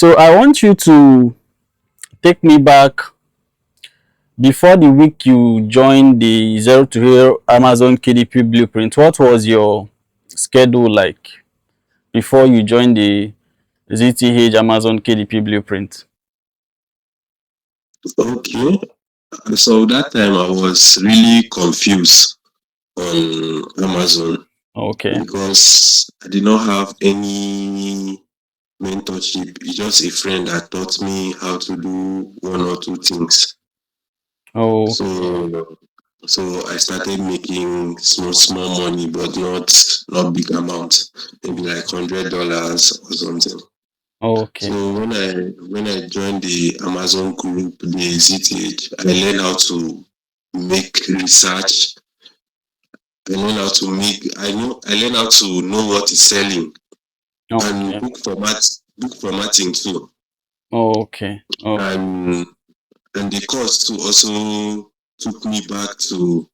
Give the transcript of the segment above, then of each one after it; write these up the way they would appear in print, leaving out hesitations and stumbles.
So I want you to take me back before the week you joined the Zero to Hero Amazon KDP Blueprint. What was your schedule like before you joined the ZTH Amazon KDP Blueprint? Okay. So that time I was really confused on Amazon Okay. because I did not have any mentorship. It's just a friend that taught me how to do one or two things. Oh, So I started making small money, but not big amount, maybe like $100 or something. So okay. when I joined the Amazon group, the ZTH, I learned how to make research. I learned how to know what is selling and Okay. book formatting too. Okay. Okay. And the course too also took me back to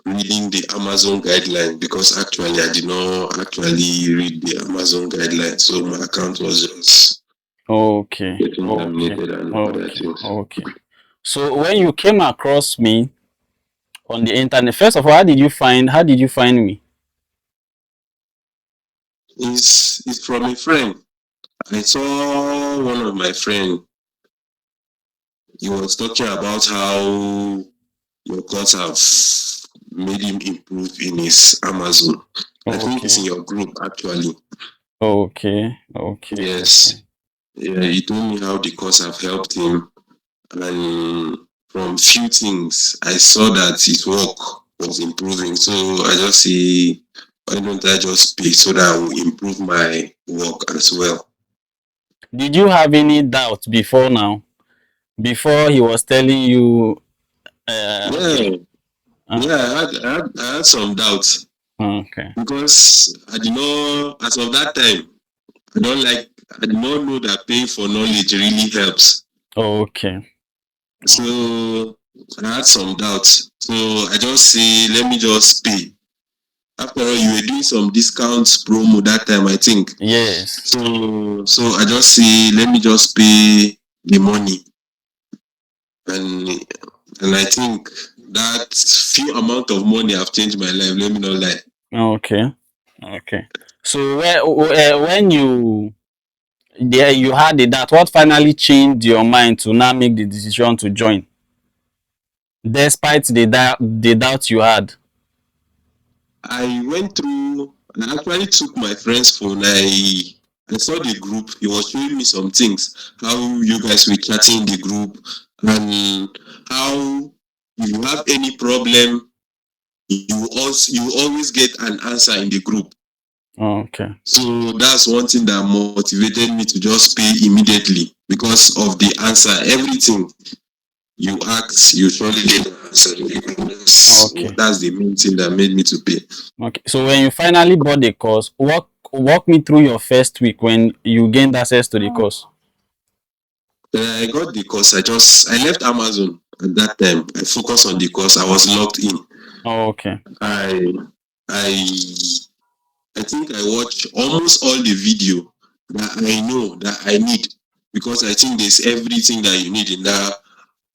reading the Amazon guideline because actually I did not actually read the Amazon guideline, so my account was just Okay. getting Okay. terminated and other Okay. things. Okay. So when you came across me on the internet, first of all, how did you find me? It's from a friend. I saw one of my friend. He was talking about how your course have made him improve in his Amazon. I think it's in Okay. your group actually. Okay. Okay. Okay. Yes. Yeah, he told me how the course have helped him, and from few things I saw that his work was improving. So I just say, why don't I just pay so that I will improve my work as well? Did you have any doubt before now? Before he was telling you Yeah, yeah, okay. I had some doubts Okay. because I did not, as of that time, I did not know that paying for knowledge really helps. Okay. Okay. So I had some doubts. So I just say, let me just pay. After all, you were doing some discounts promo that time, I think. Yes. So I just say, let me just pay the money, and I think that few amount of money have changed my life. Let me not lie. Okay. Okay. So when you had the doubt, what finally changed your mind to now make the decision to join, despite the doubt you had? I went through. I actually took my friend's phone. I saw the group. He was showing me some things. How you guys were chatting in the group, and how you have any problem, you always get an answer in the group. Okay. So that's one thing that motivated me to just pay immediately because of the answer. Everything you ask, you surely get an answer. Okay. That's the main thing that made me to pay. Okay. So when you finally bought the course, walk me through your first week when you gained access to the course. I got the course. I left Amazon at that time. I focused on the course. I was logged in. Okay. I I I think I watched almost all the video that I know that I need because I think there's everything that you need in that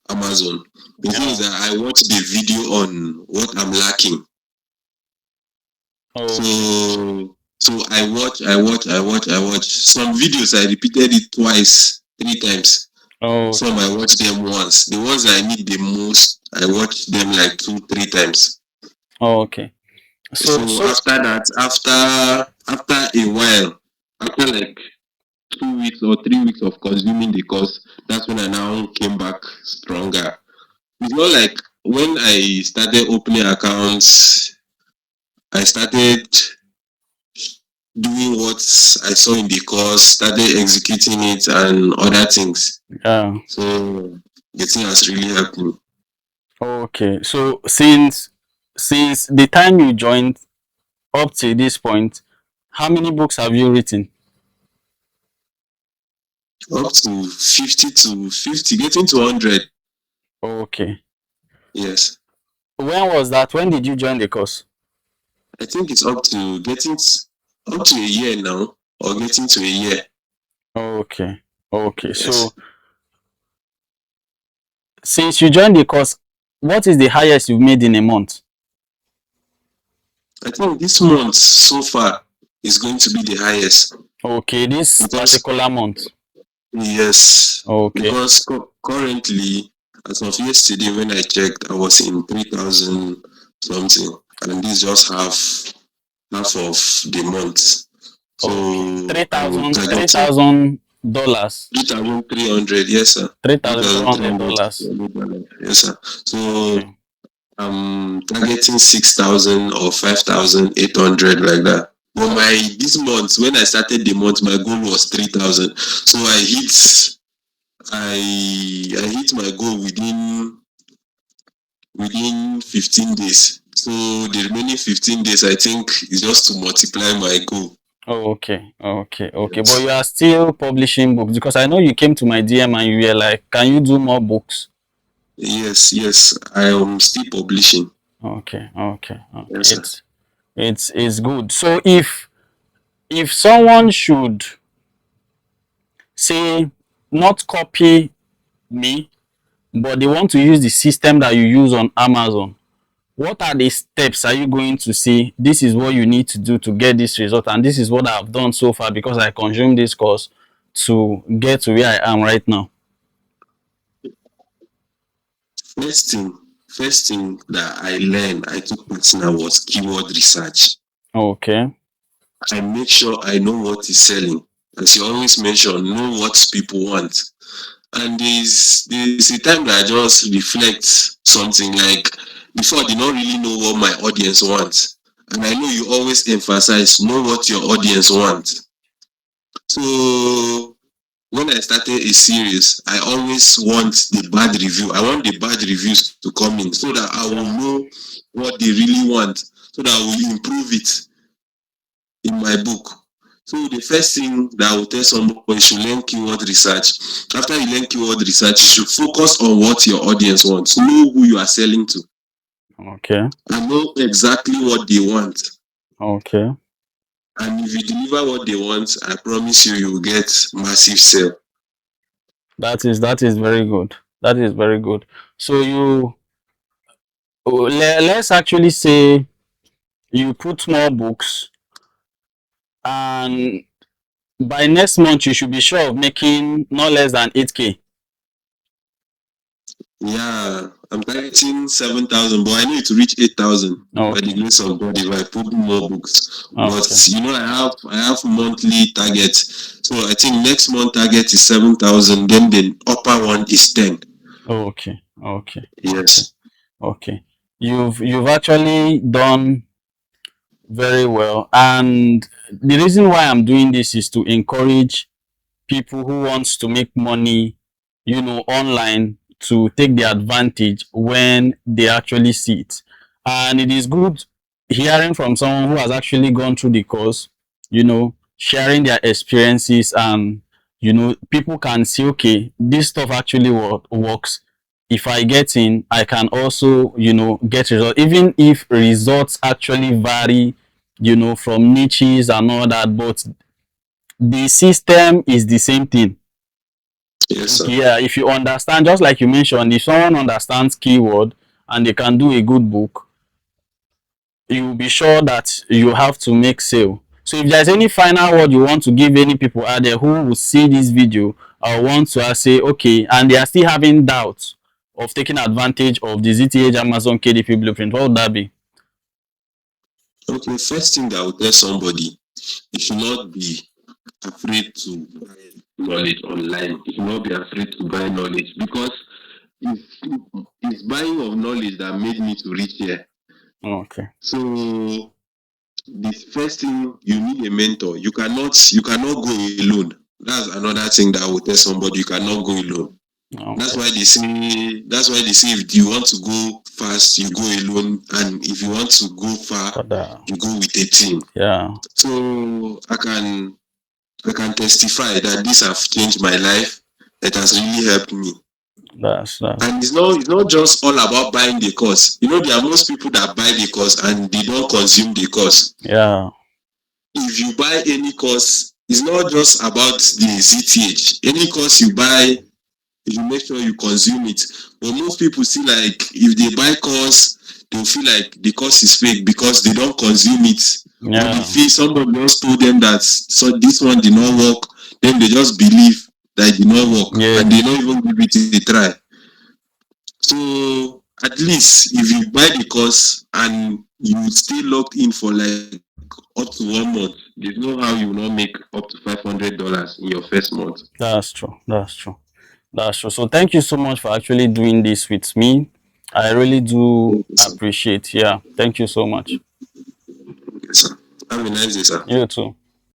Amazon. The thing is Oh. that I watched the video on what I'm lacking. Okay. So I watch. Some videos I repeated it twice, three times. Some Okay. I watch them once. The ones I need the most, I watch them like two, three times. Okay. So So after that, after a while, after like 2 weeks or 3 weeks of consuming the course, that's when I now came back stronger. It's not like when I started opening accounts, I started doing what I saw in the course, started executing it and other things. yeah. So the thing has really helped me. Okay. So since the time you joined up to this point, how many books have you written? Up to 50, getting to 100. Okay. Yes. When was that? When did you join the course? I think it's up to a year now, or getting to a year. Okay. Okay. So Yes. since you joined the course, what is the highest you've made in a month? I think this month so far is going to be the highest Okay, this because particular month. yes, Okay. because currently, as of yesterday when I checked, I was in 3,000 something, and this just half of the month. So Okay. Three I'm thousand. Three targeting thousand dollars. 3,300. Yes, sir. Three Three thousand three thousand three hundred hundred. dollars. Yes, sir. So Okay. I'm targeting 6,000 or 5,800 like that. But my this month when I started the month, my goal was 3,000. So I hit my goal within 15 days. So the remaining 15 days, I think, is just to multiply my goal. Oh, okay, okay, okay. But you Yes, are still publishing books because I know you came to my DM and you were like, "Can you do more books?" yes. I am still publishing. Okay, okay, okay. Yes, sir. It's good. So if someone should say not copy me, but they want to use the system that you use on Amazon, what are the steps are you going to say this is what you need to do to get this result, and this is what I've done so far because I consumed this course to get to where I am right now? First thing that I learned, I took personal was keyword research. Okay. I make sure I know what is selling. As you always mention, know what people want. And there's a time that I just reflect something like before I did not really know what my audience wants. And I know you always emphasize know what your audience wants. So when I started a series, I always want the bad review. I want the bad reviews to come in so that I will Yeah. know what they really want, so that I will improve it in my book. So the first thing that I will tell somebody you should learn keyword research. After you learn keyword research, you should focus on what your audience wants. Know who you are selling to Okay. and know exactly what they want. Okay. And if you deliver what they want, I promise you, you will get massive sale. That is very good. That is very good. So let's actually say you put more books, and by next month you should be sure of making not less than 8K. Yeah, I'm targeting 7,000, but I need to reach 8,000 by the Okay. grace of God if I put more books. But Okay. I have monthly targets. So I think next month target is 7,000. Then the upper one is 10. Okay. Okay. Okay. Yes. Okay. You've actually done very well, and the reason why I'm doing this is to encourage people who wants to make money, online, to take the advantage when they actually see it. And it is good hearing from someone who has actually gone through the course, sharing their experiences, and people can see, okay, this stuff actually works. If I get in, I can also, get results, even if results actually vary, from niches and all that, but the system is the same thing. Yes, sir. Okay, yeah, if you understand, just like you mentioned, if someone understands keyword and they can do a good book, you will be sure that you have to make sale. So if there's any final word you want to give any people out there who will see this video or want to say, okay, and they are still having doubts of taking advantage of the ZTH Amazon KDP blueprint, what would that be? Okay, first thing that I will tell somebody, you should not be afraid to buy knowledge online. You should not be afraid to buy knowledge because it's, it's buying of knowledge that made me to reach here. Okay. So the first thing, you need a mentor. You cannot go alone. That's another thing that I will tell somebody. You cannot go alone. That's Okay. why they say if you want to go fast, you go alone, and if you want to go far, For the, you go with a team. yeah, So I can testify that this have changed my life. It has really helped me. that's And it's not just all about buying the course. There are most people that buy the course and they don't consume the course. yeah. If you buy any course It's not just about the ZTH. Any course you buy, you make sure you consume it. But most people see like if they buy course, they'll feel like the course is fake because they don't consume it. Or they Yeah. feel somebody just told them that so this one did not work, then they just believe that it did not work and Yeah. they don't even give it a try. So at least if you buy the course and you stay locked in for like up to 1 month, there's no how you will not make up to $500 in your first month. That's true. That's true. That's true. So thank you so much for actually doing this with me. I really do Okay, sir. appreciate. Yeah. Thank you so much. Okay, sir. Have a nice day, sir. You too.